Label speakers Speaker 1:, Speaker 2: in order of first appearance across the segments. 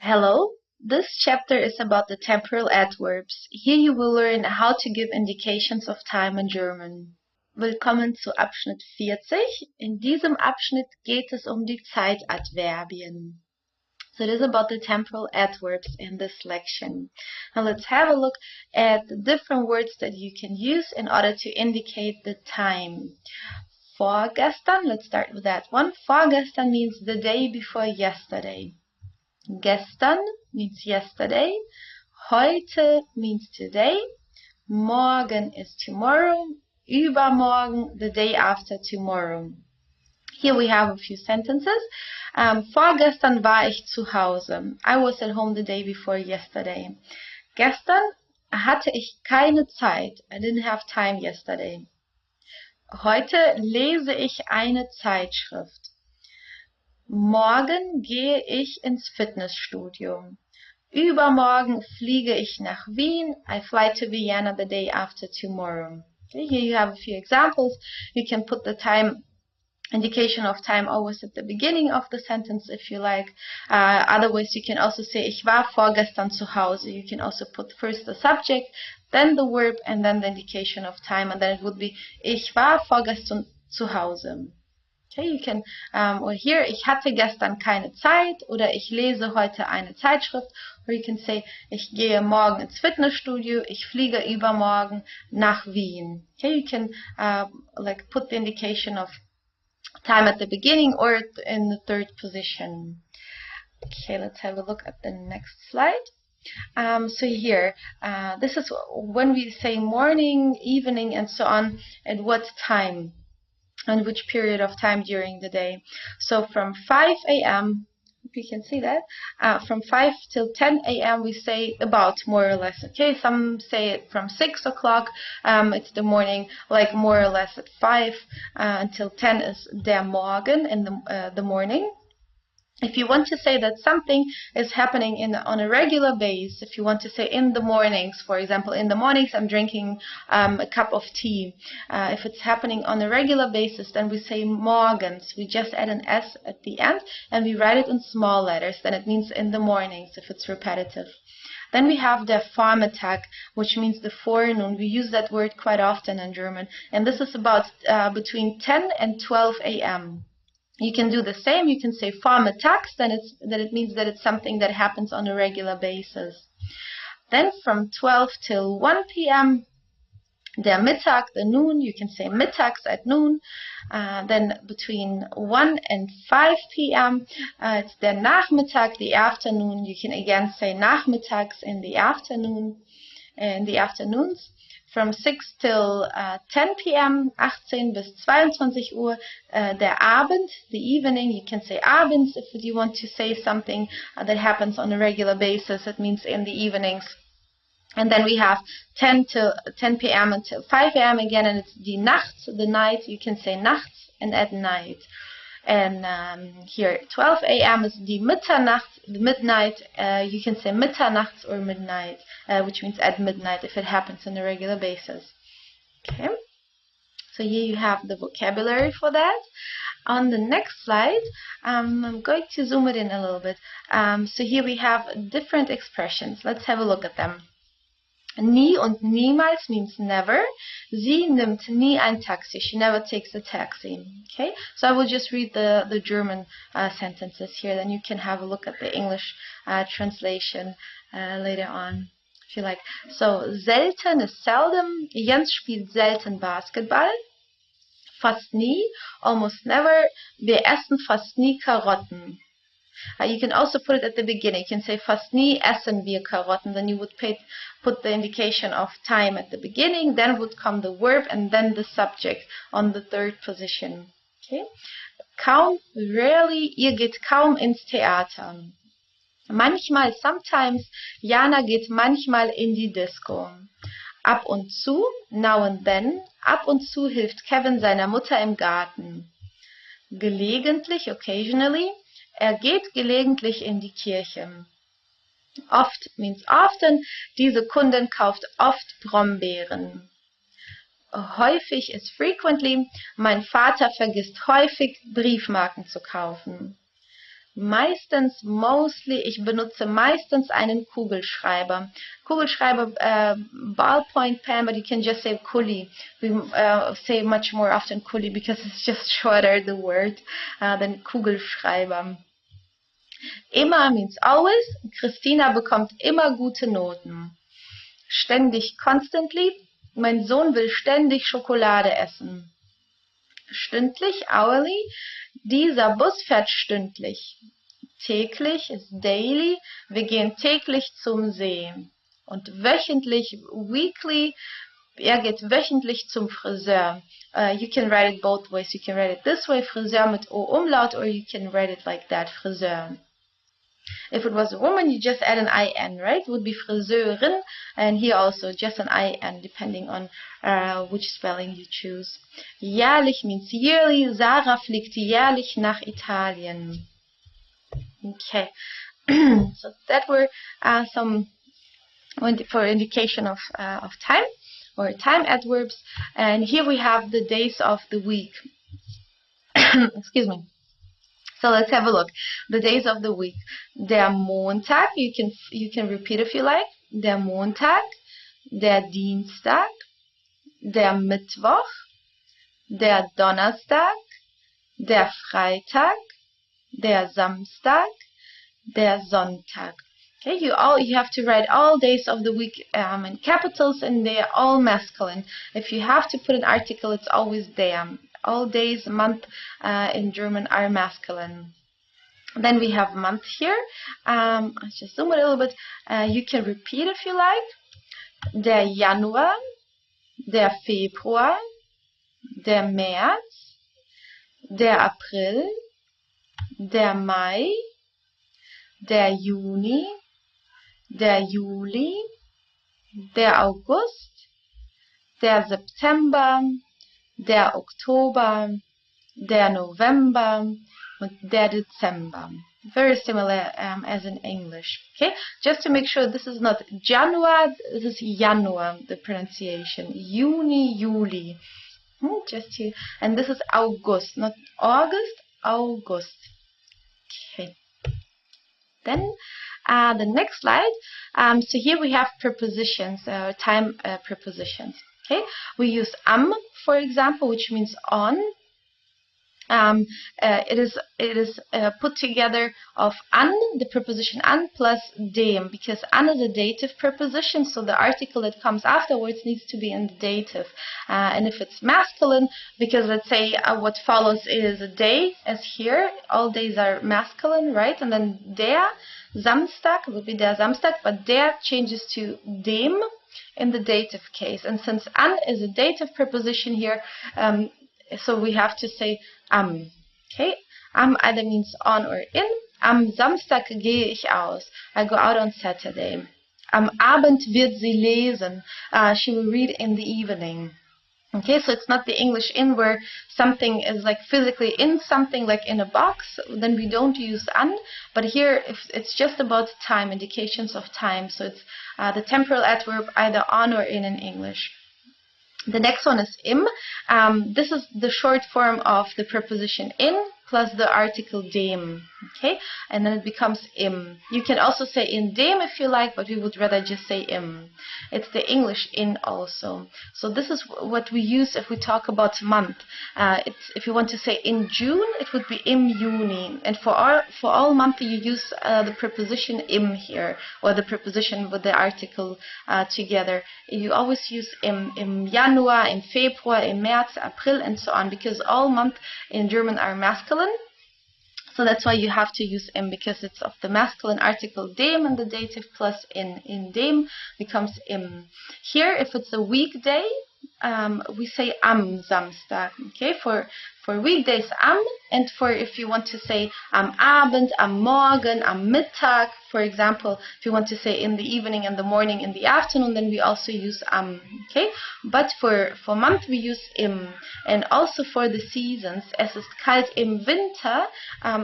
Speaker 1: Hello, this chapter is about the temporal adverbs. Here you will learn how to give indications of time in German. Willkommen zu Abschnitt 40. In diesem Abschnitt geht es die Zeitadverbien. So it is about the temporal adverbs in this section. Now let's have a look at the different words that you can use in order to indicate the time. Vorgestern, let's start with that one. Vorgestern means the day before yesterday. Gestern means yesterday. Heute means today. Morgen is tomorrow. Übermorgen, the day after tomorrow. Here we have a few sentences. Vorgestern war ich zu Hause. I was at home the day before yesterday. Gestern hatte ich keine Zeit. I didn't have time yesterday. Heute lese ich eine Zeitschrift. Morgen gehe ich ins Fitnessstudio. Übermorgen fliege ich nach Wien. I fly to Vienna the day after tomorrow. Okay, here you have a few examples. You can put the time indication of time always at the beginning of the sentence if you like. Otherwise you can also say ich war vorgestern zu Hause. You can also put first the subject, then the verb, and then the indication of time, and then it would be ich war vorgestern zu Hause. Okay, you can, or here, ich hatte gestern keine Zeit, oder ich lese heute eine Zeitschrift, or you can say, ich gehe morgen ins Fitnessstudio, ich fliege übermorgen nach Wien. Okay, you can like put the indication of time at the beginning or in the third position. Okay, let's have a look at the next slide. So here, this is when we say morning, evening, and so on, at what time, and which period of time during the day. So from 5 a.m., you can see that, from 5 till 10 a.m. we say about, more or less. Okay, some say it from 6 o'clock, it's the morning, like more or less at 5 until 10 is der Morgen, in the morning. If you want to say that something is happening on a regular basis, if you want to say in the mornings, for example, in the mornings I'm drinking a cup of tea. If it's happening on a regular basis, then we say morgens. We just add an S at the end and we write it in small letters. Then it means in the mornings if it's repetitive. Then we have der Vormittag, which means the forenoon. We use that word quite often in German. And this is about between 10 and 12 a.m. You can do the same. You can say vormittags, then it means that it's something that happens on a regular basis. Then from 12 till 1 p.m., der Mittag, the noon, you can say mittags at noon. Then between 1 and 5 p.m., it's der Nachmittag, the afternoon. You can again say nachmittags in the afternoon, in the afternoons. From 6 till 10 p.m., 18 bis 22 Uhr, der Abend, the evening. You can say abends if you want to say something that happens on a regular basis. It means in the evenings. And then we have 10 p.m. until 5 a.m. again, and it's die Nacht, the night. You can say nachts and at night. And here 12 a.m. is die Mitternacht, the midnight. You can say Mitternachts or midnight, which means at midnight if it happens on a regular basis. Okay, so here you have the vocabulary for that. On the next slide, I'm going to zoom it in a little bit. So here we have different expressions. Let's have a look at them. Nie und niemals means never. Sie nimmt nie ein Taxi. She never takes a taxi. Okay, so I will just read the German sentences here. Then you can have a look at the English translation later on, if you like. So, selten is seldom. Jens spielt selten Basketball. Fast nie, almost never. Wir essen fast nie Karotten. You can also put it at the beginning. You can say fast nie essen wir Karotten. Then you would put the indication of time at the beginning. Then would come the verb and then the subject on the third position. Okay. Kaum, rarely, ihr geht kaum ins Theater. Manchmal, sometimes, Jana geht manchmal in die Disco. Ab und zu, now and then, ab und zu hilft Kevin seiner Mutter im Garten. Gelegentlich, occasionally, geht gelegentlich in die Kirche. Oft means often. Diese Kundin kauft oft Brombeeren. Häufig is frequently. Mein Vater vergisst häufig, Briefmarken zu kaufen. Meistens, mostly, ich benutze meistens einen Kugelschreiber. Kugelschreiber, ballpoint pen, but you can just say Kuli. We say much more often Kuli because it's just shorter, the word, than Kugelschreiber. Immer means always. Christina bekommt immer gute Noten. Ständig, constantly. Mein Sohn will ständig Schokolade essen. Stündlich, hourly. Dieser Bus fährt stündlich. Täglich ist daily. Wir gehen täglich zum See. Und wöchentlich, weekly. Er geht wöchentlich zum Friseur. You can write it both ways. You can write it this way, Friseur mit O-Umlaut, or you can write it like that, Friseur. If it was a woman, you just add an IN, right? It would be Friseurin, and here also just an IN, depending on which spelling you choose. Jährlich means yearly. Sarah fliegt jährlich nach Italien. Okay, so that were some for indication of time, or time adverbs. And here we have the days of the week. Excuse me. So let's have a look. The days of the week. Der Montag, you can repeat if you like. Der Montag, der Dienstag, der Mittwoch, der Donnerstag, der Freitag, der Samstag, der Sonntag. Okay, you have to write all days of the week in capitals, and they are all masculine. If you have to put an article, it's always der. All days, month in German are masculine. Then we have month here. Let's just zoom it a little bit. You can repeat if you like. Der Januar, der Februar, der März, der April, der Mai, der Juni, der Juli, der August, der September, der Oktober, der November und der Dezember. Very similar as in English. Okay, just to make sure this is not Januar, this is Januar, the pronunciation. Juni, Juli. Just to, and this is August, not August, August. Okay. Then the next slide. So here we have prepositions, time prepositions. Okay, we use for example, which means on. It is put together of an, the preposition an, plus dem, because an is a dative preposition, so the article that comes afterwards needs to be in the dative. And if it's masculine, because let's say what follows is a day, as here, all days are masculine, right? And then der Samstag would be der Samstag, but der changes to dem in the dative case. And since an is a dative preposition here, so we have to say am. Okay, am either means on or in. Am Samstag gehe ich aus. I go out on Saturday. Am Abend wird sie lesen. She will read in the evening. Okay, so it's not the English in where something is like physically in something, like in a box, then we don't use an. But here, if it's just about time, indications of time. So it's the temporal adverb either on or in English. The next one is im. This is the short form of the preposition in plus the article dem. Okay, and then it becomes im. You can also say in dem if you like, but we would rather just say im. It's the English in also. So this is what we use if we talk about month. If you want to say in June, it would be im Juni. And for all month, you use the preposition im here, or the preposition with the article together. You always use im Januar, im Februar, im März, April, and so on, because all month in German are masculine. So that's why you have to use im, because it's of the masculine article dem and the dative plus in. In dem becomes im. Here, if it's a weekday, we say am Samstag. Okay, for weekdays am, and for if you want to say am Abend, am Morgen, am Mittag, for example, if you want to say in the evening, in the morning, in the afternoon, then we also use am. Okay, but for month we use im, and also for the seasons. Es ist kalt im Winter.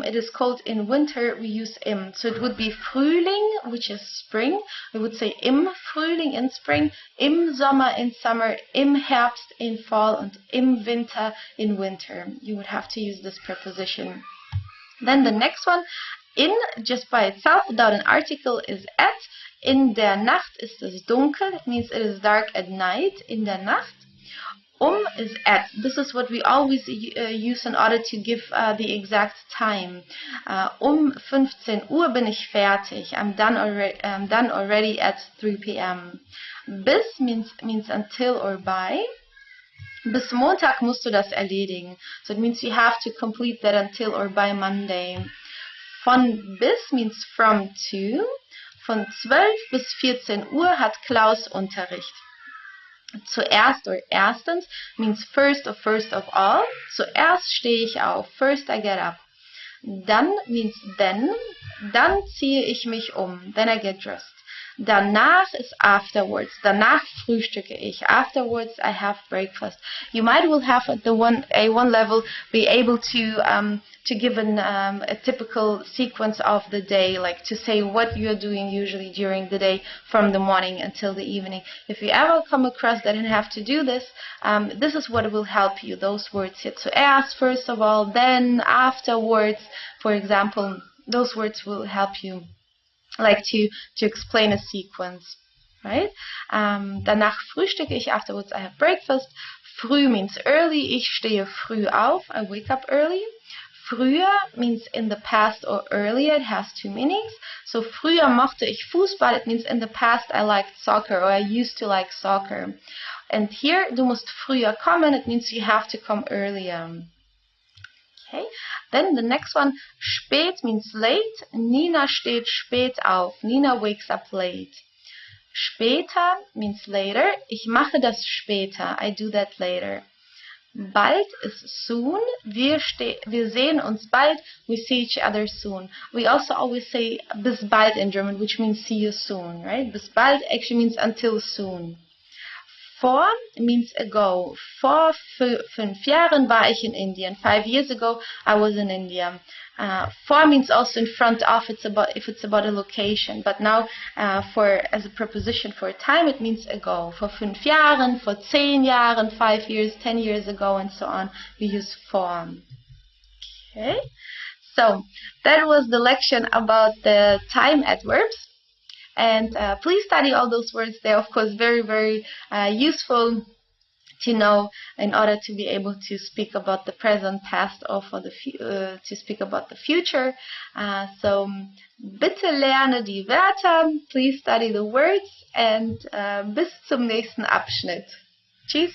Speaker 1: It is cold in winter. We use im. So it would be Frühling, which is spring. We would say im Frühling in spring, im Sommer in summer, im Herbst in fall, and im Winter in winter. You would have to use this preposition. Then the next one, In, just by itself, without an article, is at. In der Nacht ist es dunkel. It means it is dark at night. In der Nacht. Is at. This is what we always use in order to give the exact time. 15 Uhr bin ich fertig. I'm done already at 3 p.m. Bis means until or by. Bis Montag musst du das erledigen. So it means you have to complete that until or by Monday. Von bis means from to. Von 12 bis 14 Uhr hat Klaus Unterricht. Zuerst or erstens means first or first of all. Zuerst stehe ich auf. First I get up. Dann means then. Dann ziehe ich mich um. Then I get dressed. Danach is afterwards. Danach frühstücke ich. Afterwards I have breakfast. You might will have at the A1 level be able to give a typical sequence of the day, like to say what you're doing usually during the day from the morning until the evening. If you ever come across that and have to do this, this is what will help you. Those words here. Zuerst, first of all, then, afterwards, for example, those words will help you. Like to explain a sequence, right? Danach frühstücke ich, afterwards I have breakfast. Früh means early, ich stehe früh auf, I wake up early. Früher means in the past or earlier, it has two meanings. So früher mochte ich Fußball, it means in the past I liked soccer or I used to like soccer. And here, du musst früher kommen, it means you have to come earlier. Okay. Then the next one, spät means late. Nina steht spät auf. Nina wakes up late. Später means later. Ich mache das später. I do that later. Bald is soon. Wir sehen uns bald. We see each other soon. We also always say bis bald in German, which means see you soon, right? Bis bald actually means until soon. Vor means ago. Vor 5 Jahren war ich in Indien. 5 years ago, I was in India. For means also in front of, if it's about a location. But now, as a preposition for time, it means ago. Vor 5 Jahren, vor 10 Jahren, 5 years, 10 years ago, and so on. We use vor. Okay. So, that was the lection about the time adverbs. And please study all those words. They're, of course, very, very useful to know in order to be able to speak about the present, past, or to speak about the future. So, bitte lerne die Wörter. Please study the words. And bis zum nächsten Abschnitt. Tschüss.